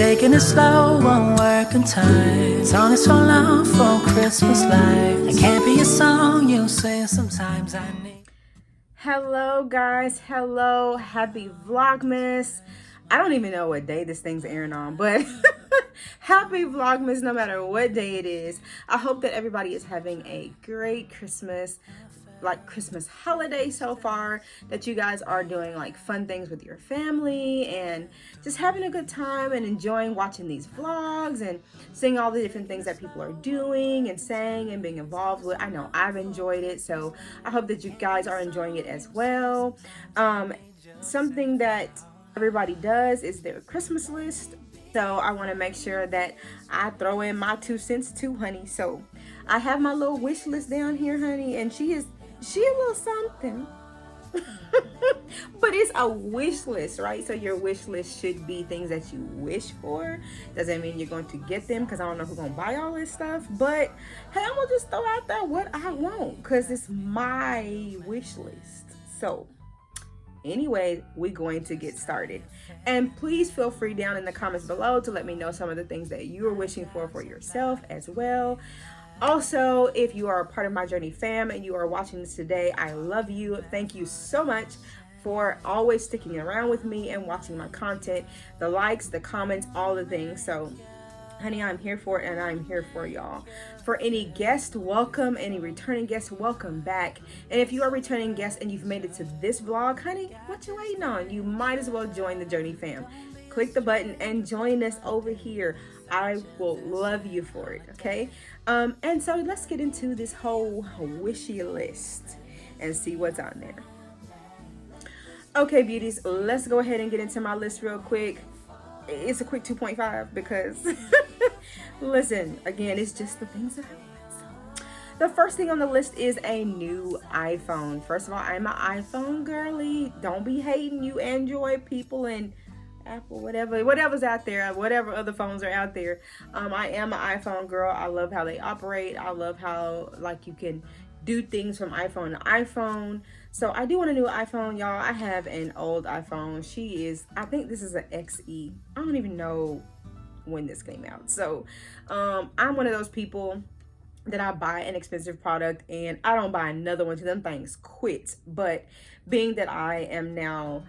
taking it slow, won't work in time. Song is for love for Christmas lights. It can't be a song you sing sometimes. I need. Hello guys, hello, happy Vlogmas. I don't even know what day this thing's airing on, but happy Vlogmas no matter what day it is. I hope that everybody is having a great Christmas holiday so far, that you guys are doing like fun things with your family and just having a good time and enjoying watching these vlogs and seeing all the different things that people are doing and saying and being involved with. I know I've enjoyed it, so I hope that you guys are enjoying it as well. Something that everybody does is their Christmas list, so I want to make sure that I throw in my 2 cents too, honey. So I have my little wish list down here, honey, and she a little something. But it's a wish list, right? So your wish list should be things that you wish for. Doesn't mean you're going to get them, because I don't know who's gonna buy all this stuff, but hey, I'm gonna just throw out there what I want because it's my wish list. So anyway, we're going to get started, and please feel free down in the comments below to let me know some of the things that you are wishing for yourself as well. Also, if you are a part of my journey fam and you are watching this today, I love you. Thank you so much for always sticking around with me and watching my content, the likes, the comments, all the things. So honey, I'm here for it, and I'm here for y'all. For any guest, welcome. Any returning guests, welcome back. And if you are a returning guest and you've made it to this vlog, honey, what you waiting on? You might as well join the journey fam. Click the button and join us over here. I will love you for it, okay? And so let's get into this whole wishy list and see what's on there. Okay, beauties, let's go ahead and get into my list real quick. It's a quick 2.5 because listen, again, it's just the things that I want. So the first thing on the list is a new iPhone. First of all, I'm an iPhone girly. Don't be hating, you Android people and Apple, whatever's out there, whatever other phones are out there. I am an iPhone girl. I love how they operate. I love how like you can do things from iPhone to iPhone. So I do want a new iPhone, y'all. I have an old iPhone. I think this is an XE. I don't even know when this came out. So I'm one of those people that I buy an expensive product and I don't buy another one till them things quit. But being that I am now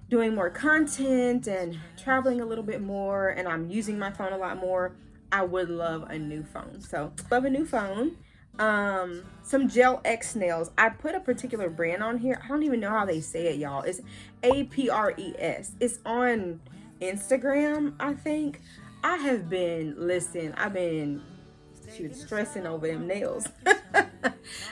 doing more content and traveling a little bit more, and I'm using my phone a lot more, I would love a new phone. So love a new phone. Some gel X nails. I put a particular brand on here. I don't even know how they say it, y'all. It's APRES. It's on Instagram, I think. I've been stressing over them nails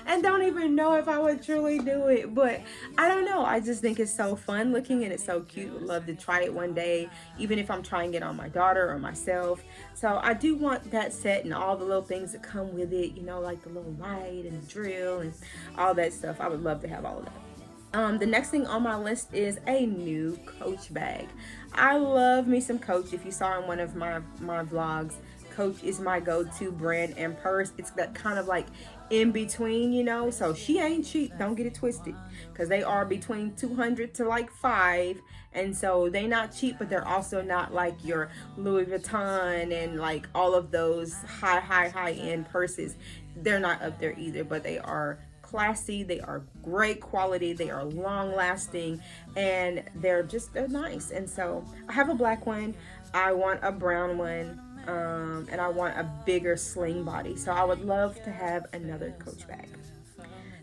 and don't even know if I would truly do it, but I don't know. I just think it's so fun looking and it's so cute. Would love to try it one day, even if I'm trying it on my daughter or myself. So I do want that set and all the little things that come with it, you know, like the little light and the drill and all that stuff. I would love to have all of that. The next thing on my list is a new Coach bag. I love me some Coach. If you saw in one of my vlogs, Coach is my go-to brand and purse. It's that kind of like in between, you know, so she ain't cheap, don't get it twisted, because they are between 200 to like 5, and so they not cheap, but they're also not like your Louis Vuitton and like all of those high end purses. They're not up there either, but they are classy, they are great quality, they are long lasting, and they're nice. And so I have a black one, I want a brown one, and I want a bigger sling body. So I would love to have another Coach bag.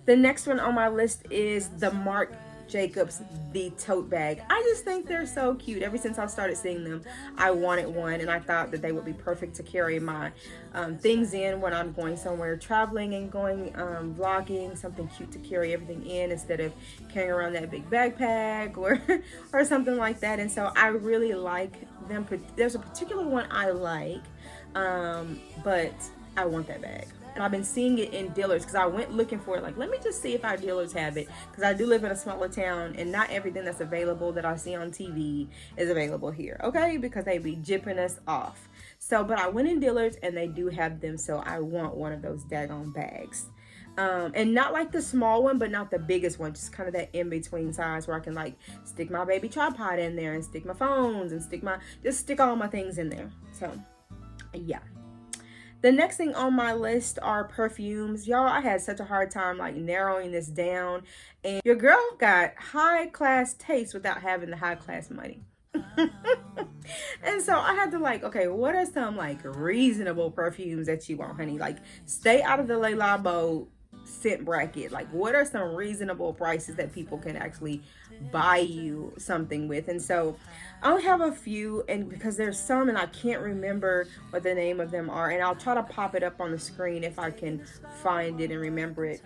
The next one on my list is the Marc Jacobs the tote bag. I just think they're so cute. Ever since I started seeing them, I wanted one, and I thought that they would be perfect to carry my things in when I'm going somewhere traveling and going vlogging. Something cute to carry everything in instead of carrying around that big backpack or something like that. And so I really like them. There's a particular one I like, but I want that bag. And I've been seeing it in dealers because I went looking for it. Like, let me just see if our dealers have it, because I do live in a smaller town and not everything that's available that I see on TV is available here, okay? Because they be jipping us off. So, but I went in dealers and they do have them, so I want one of those daggone bags. And not like the small one, but not the biggest one, just kind of that in-between size where I can like stick my baby tripod in there and stick my phones and stick all my things in there. So yeah. The next thing on my list are perfumes. Y'all, I had such a hard time like narrowing this down, and your girl got high class taste without having the high class money. And so I had to like, okay, what are some like reasonable perfumes that you want, honey? Like, stay out of the Le Labo scent bracket. Like, what are some reasonable prices that people can actually buy you something with? And so I'll have a few, and because there's some and I can't remember what the name of them are, and I'll try to pop it up on the screen if I can find it and remember it.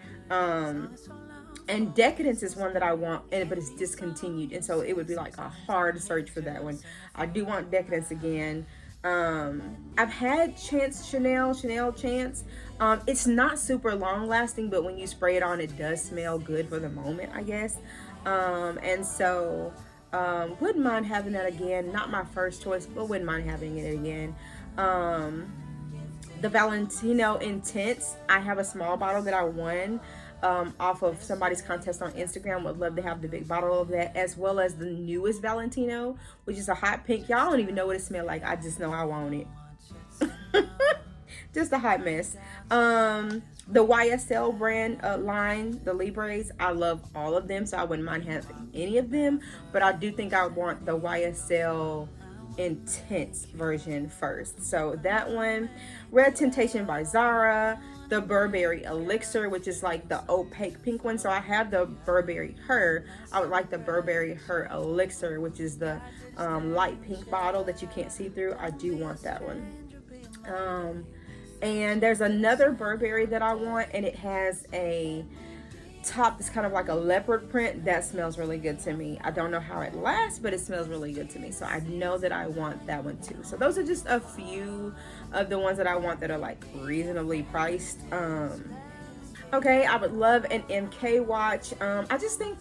And Decadence is one that I want, but it's discontinued, and so it would be like a hard search for that one. I do want Decadence again. I've had Chanel Chance. It's not super long lasting, but when you spray it on, it does smell good for the moment, I guess. And so wouldn't mind having that again. Not my first choice, but wouldn't mind having it again. The Valentino Intense, I have a small bottle that I won off of somebody's contest on Instagram. Would love to have the big bottle of that, as well as the newest Valentino, which is a hot pink. Y'all don't even know what it smells like. I just know I want it. Just a hot mess. The YSL brand line, the Libres, I love all of them, so I wouldn't mind having any of them, but I do think I want the YSL Intense version first. So that one. Red Temptation by Zara. The Burberry Elixir, which is like the opaque pink one. So I have the Burberry Her. I would like the Burberry Her Elixir, which is the light pink bottle that you can't see through. I do want that one. And there's another Burberry that I want, and it has a top that's kind of like a leopard print. That smells really good to me. I don't know how it lasts, but it smells really good to me, so I know that I want that one too. So those are just a few of the ones that I want that are like reasonably priced. Okay, I would love an MK watch. I just think,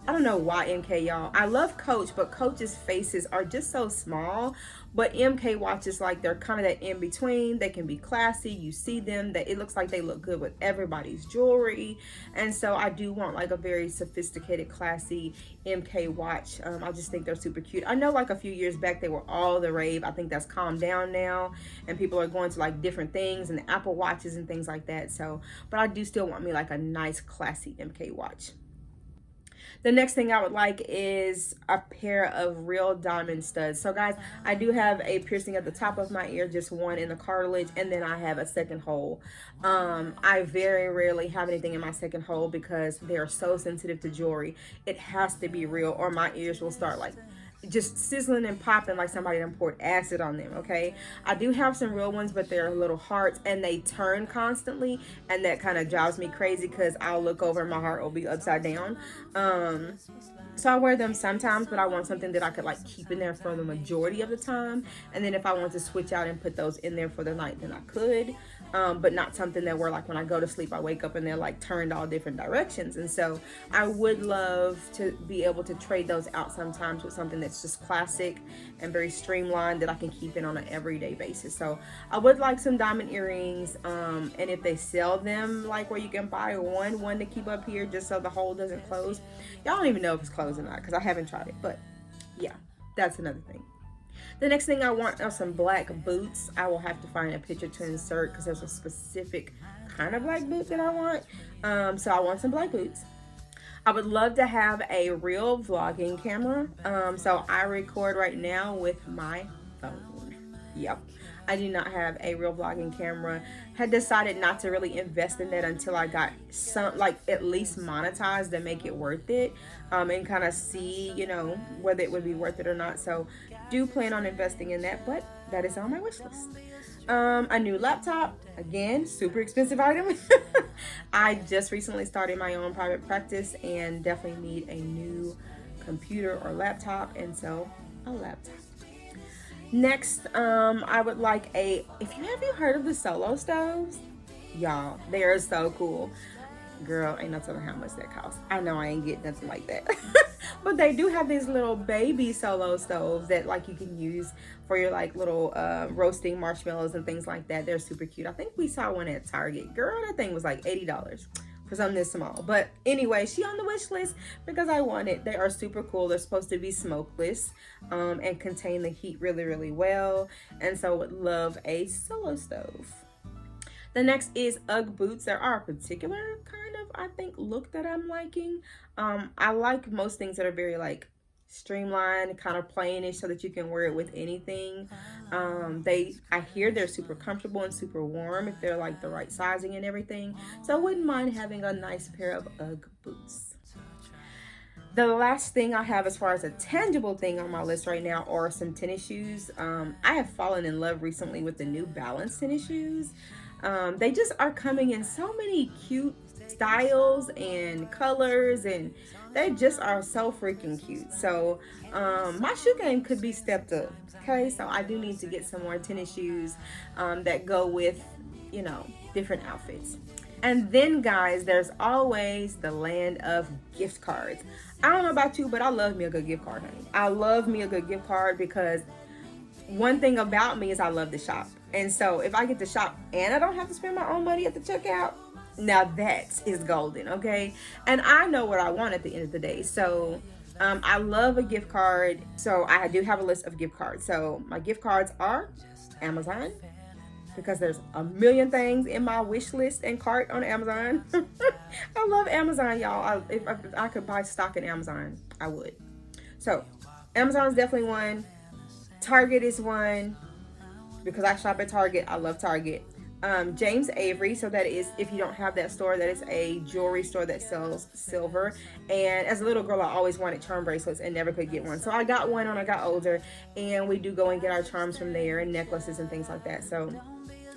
I don't know why MK, y'all. I love Coach, but Coach's faces are just so small. But MK watches, like, they're kind of that in between. They can be classy. You see them, that it looks like they look good with everybody's jewelry. And so I do want like a very sophisticated, classy MK watch. I just think they're super cute. I know like a few years back they were all the rave. I think that's calmed down now, and people are going to like different things and Apple watches and things like that. So, but I do still want me like a nice, classy MK watch. The next thing I would like is a pair of real diamond studs. So guys, I do have a piercing at the top of my ear, just one in the cartilage, and then I have a second hole. I very rarely have anything in my second hole because they are so sensitive to jewelry. It has to be real or my ears will start like just sizzling and popping like somebody done poured acid on them. Okay, I do have some real ones, but they're little hearts and they turn constantly, and that kind of drives me crazy because I'll look over and my heart will be upside down. So I wear them sometimes, but I want something that I could like keep in there for the majority of the time, and then if I want to switch out and put those in there for the night, then I could. But not something that where like when I go to sleep I wake up and they're like turned all different directions. And so I would love to be able to trade those out sometimes with something that's just classic and very streamlined that I can keep in on an everyday basis. So I would like some diamond earrings, and if they sell them like where you can buy one to keep up here just so the hole doesn't close. Y'all don't even know if it's closed or not because I haven't tried it, but yeah, that's another thing. The next thing I want are some black boots. I will have to find a picture to insert because there's a specific kind of black boot that I want. So I want some black boots. I would love to have a real vlogging camera. So I record right now with my phone. Yep. I do not have a real vlogging camera. Had decided not to really invest in that until I got some, like at least monetized and make it worth it, and kind of see, you know, whether it would be worth it or not. So do plan on investing in that, but that is on my wish list. A new laptop, again, super expensive item. I just recently started my own private practice and definitely need a new computer or laptop, and so a laptop. Next, I would like have you heard of the Solo stoves? Y'all, they are so cool. Girl, ain't no telling how much that costs. I know I ain't getting nothing like that. But they do have these little baby Solo stoves that like you can use for your like little roasting marshmallows and things like that. They're super cute. I think we saw one at Target. Girl, that thing was like $80. for something this small. But anyway, she on the wish list because I want it. They are super cool. They're supposed to be smokeless and contain the heat really, really well. And so would love a solo stove. The next is Ugg boots. There are a particular kind of, I think, look that I'm liking. I like most things that are very like streamlined, kind of plainish, so that you can wear it with anything. I hear they're super comfortable and super warm if they're like the right sizing and everything. So I wouldn't mind having a nice pair of Ugg boots. The last thing I have as far as a tangible thing on my list right now are some tennis shoes. I have fallen in love recently with the New Balance tennis shoes. They just are coming in so many cute styles and colors, and they just are so freaking cute. So my shoe game could be stepped up. Okay, so I do need to get some more tennis shoes that go with, you know, different outfits. And then guys, there's always the land of gift cards. I don't know about you, but I love me a good gift card, honey. I love me a good gift card because one thing about me is I love to shop. And so if I get to shop and I don't have to spend my own money at the checkout, now that is golden, okay? And I know what I want at the end of the day. So I love a gift card. So I do have a list of gift cards. So my gift cards are Amazon, because there's a million things in my wish list and cart on Amazon. I love Amazon, y'all. If I could buy stock in Amazon, I would. So Amazon is definitely one. Target is one, because I shop at Target. I love Target. James Avery, so that is, if you don't have that store, that is a jewelry store that sells silver. And as a little girl, I always wanted charm bracelets and never could get one. So I got one when I got older, and we do go and get our charms from there, and necklaces and things like that. So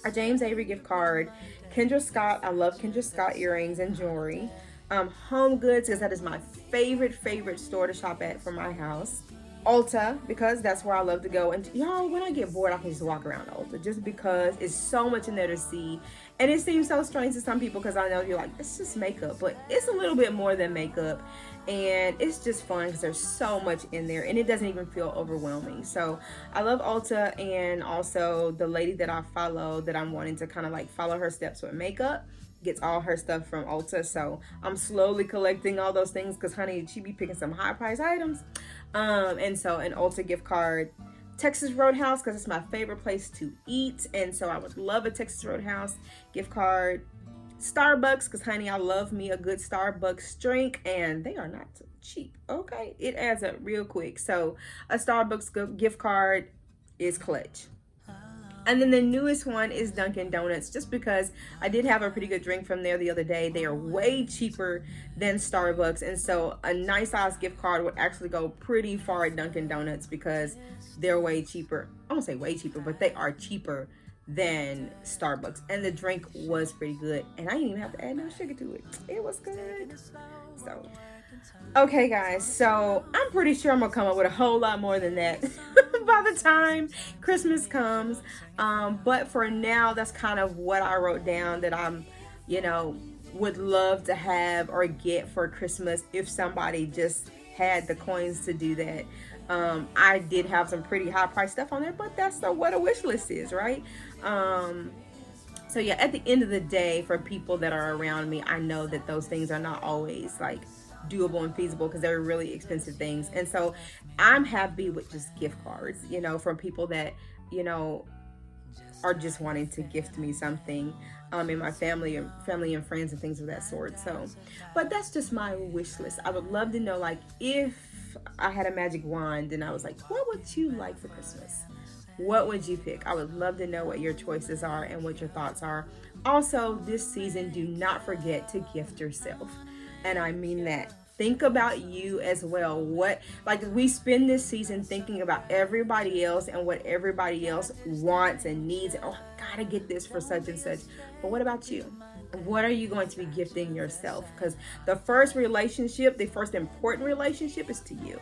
a James Avery gift card. Kendra Scott, I love Kendra Scott earrings and jewelry. Home Goods, because that is my favorite store to shop at for my house. Ulta, because that's where I love to go. And y'all, when I get bored, I can just walk around Ulta, just because it's so much in there to see. And it seems so strange to some people, because I know you're like, it's just makeup, but it's a little bit more than makeup. And it's just fun because there's so much in there, and it doesn't even feel overwhelming. So I love Ulta. And also the lady that I follow, that I'm wanting to kind of like follow her steps with makeup, gets all her stuff from Ulta. So I'm slowly collecting all those things, because honey, she be picking some high price items. And so an Ulta gift card. Texas Roadhouse, because it's my favorite place to eat, and so I would love a Texas Roadhouse gift card. Starbucks, because honey, I love me a good Starbucks drink, and they are not cheap, okay? It adds up real quick. So a Starbucks gift card is clutch. And then the newest one is Dunkin' Donuts, just because I did have a pretty good drink from there the other day. They are way cheaper than Starbucks, and so a nice size gift card would actually go pretty far at Dunkin' Donuts, because they're way cheaper. I won't say way cheaper, but they are cheaper than Starbucks. And the drink was pretty good, and I didn't even have to add no sugar to it. It was good. So okay guys, so I'm pretty sure I'm gonna come up with a whole lot more than that by the time Christmas comes, but for now, that's kind of what I wrote down that I'm, you know, would love to have or get for Christmas if somebody just had the coins to do that. I did have some pretty high price stuff on there, but that's what a wish list is, right? So yeah, at the end of the day, for people that are around me, I know that those things are not always like doable and feasible, because they're really expensive things. And so I'm happy with just gift cards, you know, from people that, you know, are just wanting to gift me something, in my family and friends and things of that sort. So, but that's just my wish list. I would love to know, like, if I had a magic wand and I was like, what would you like for Christmas? What would you pick? I would love to know what your choices are and what your thoughts are. Also, this season, do not forget to gift yourself. And I mean that. Think about you as well. We spend this season thinking about everybody else and what everybody else wants and needs. Oh, I gotta get this for such and such. But what about you? What are you going to be gifting yourself? Because the first important relationship is to you.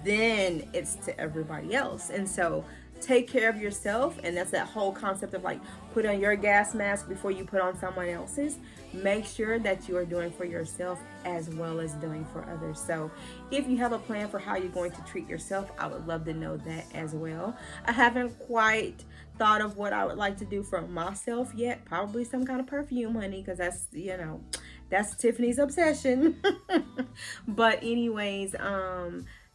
Then it's to everybody else. And so take care of yourself. And that's that whole concept of like, put on your gas mask before you put on someone else's. Make sure that you are doing for yourself as well as doing for others. So if you have a plan for how you're going to treat yourself, I would love to know that as well. I haven't quite thought of what I would like to do for myself yet. Probably some kind of perfume, honey, because that's, you know, That's Tiffany's obsession. But anyways,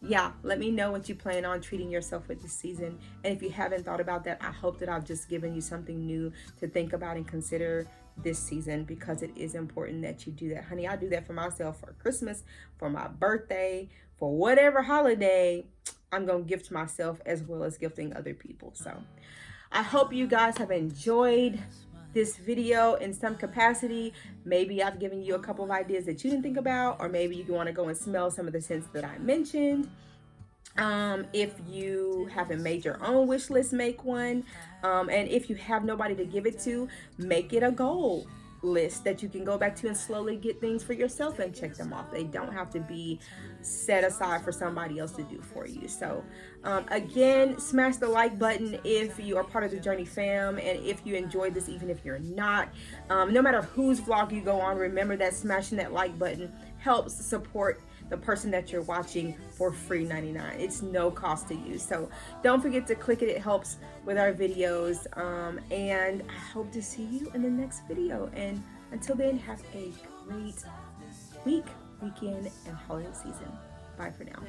yeah, let me know what you plan on treating yourself with this season. And if you haven't thought about that, I hope that I've just given you something new to think about and consider this season, because it is important that you do that. Honey, I do that for myself for Christmas, for my birthday, for whatever holiday I'm going to gift myself, as well as gifting other people. So I hope you guys have enjoyed this video in some capacity. Maybe I've given you a couple of ideas that you didn't think about, or maybe you want to go and smell some of the scents that I mentioned. If you haven't made your own wish list, make one. And if you have nobody to give it to, make it a goal list that you can go back to and slowly get things for yourself and check them off. They don't have to be set aside for somebody else to do for you. So again, smash the like button if you are part of the Journey fam, and if you enjoyed this, even if you're not. No matter whose vlog you go on, remember that smashing that like button helps support the person that you're watching for free 99. It's no cost to you. So don't forget to click it. It helps with our videos. And I hope to see you in the next video. And until then, have a great week, weekend, and holiday season. Bye for now.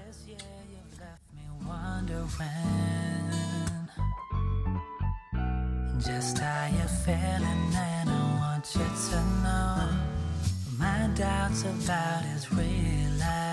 Just how you're feeling, and I want you to know my doubts about is real.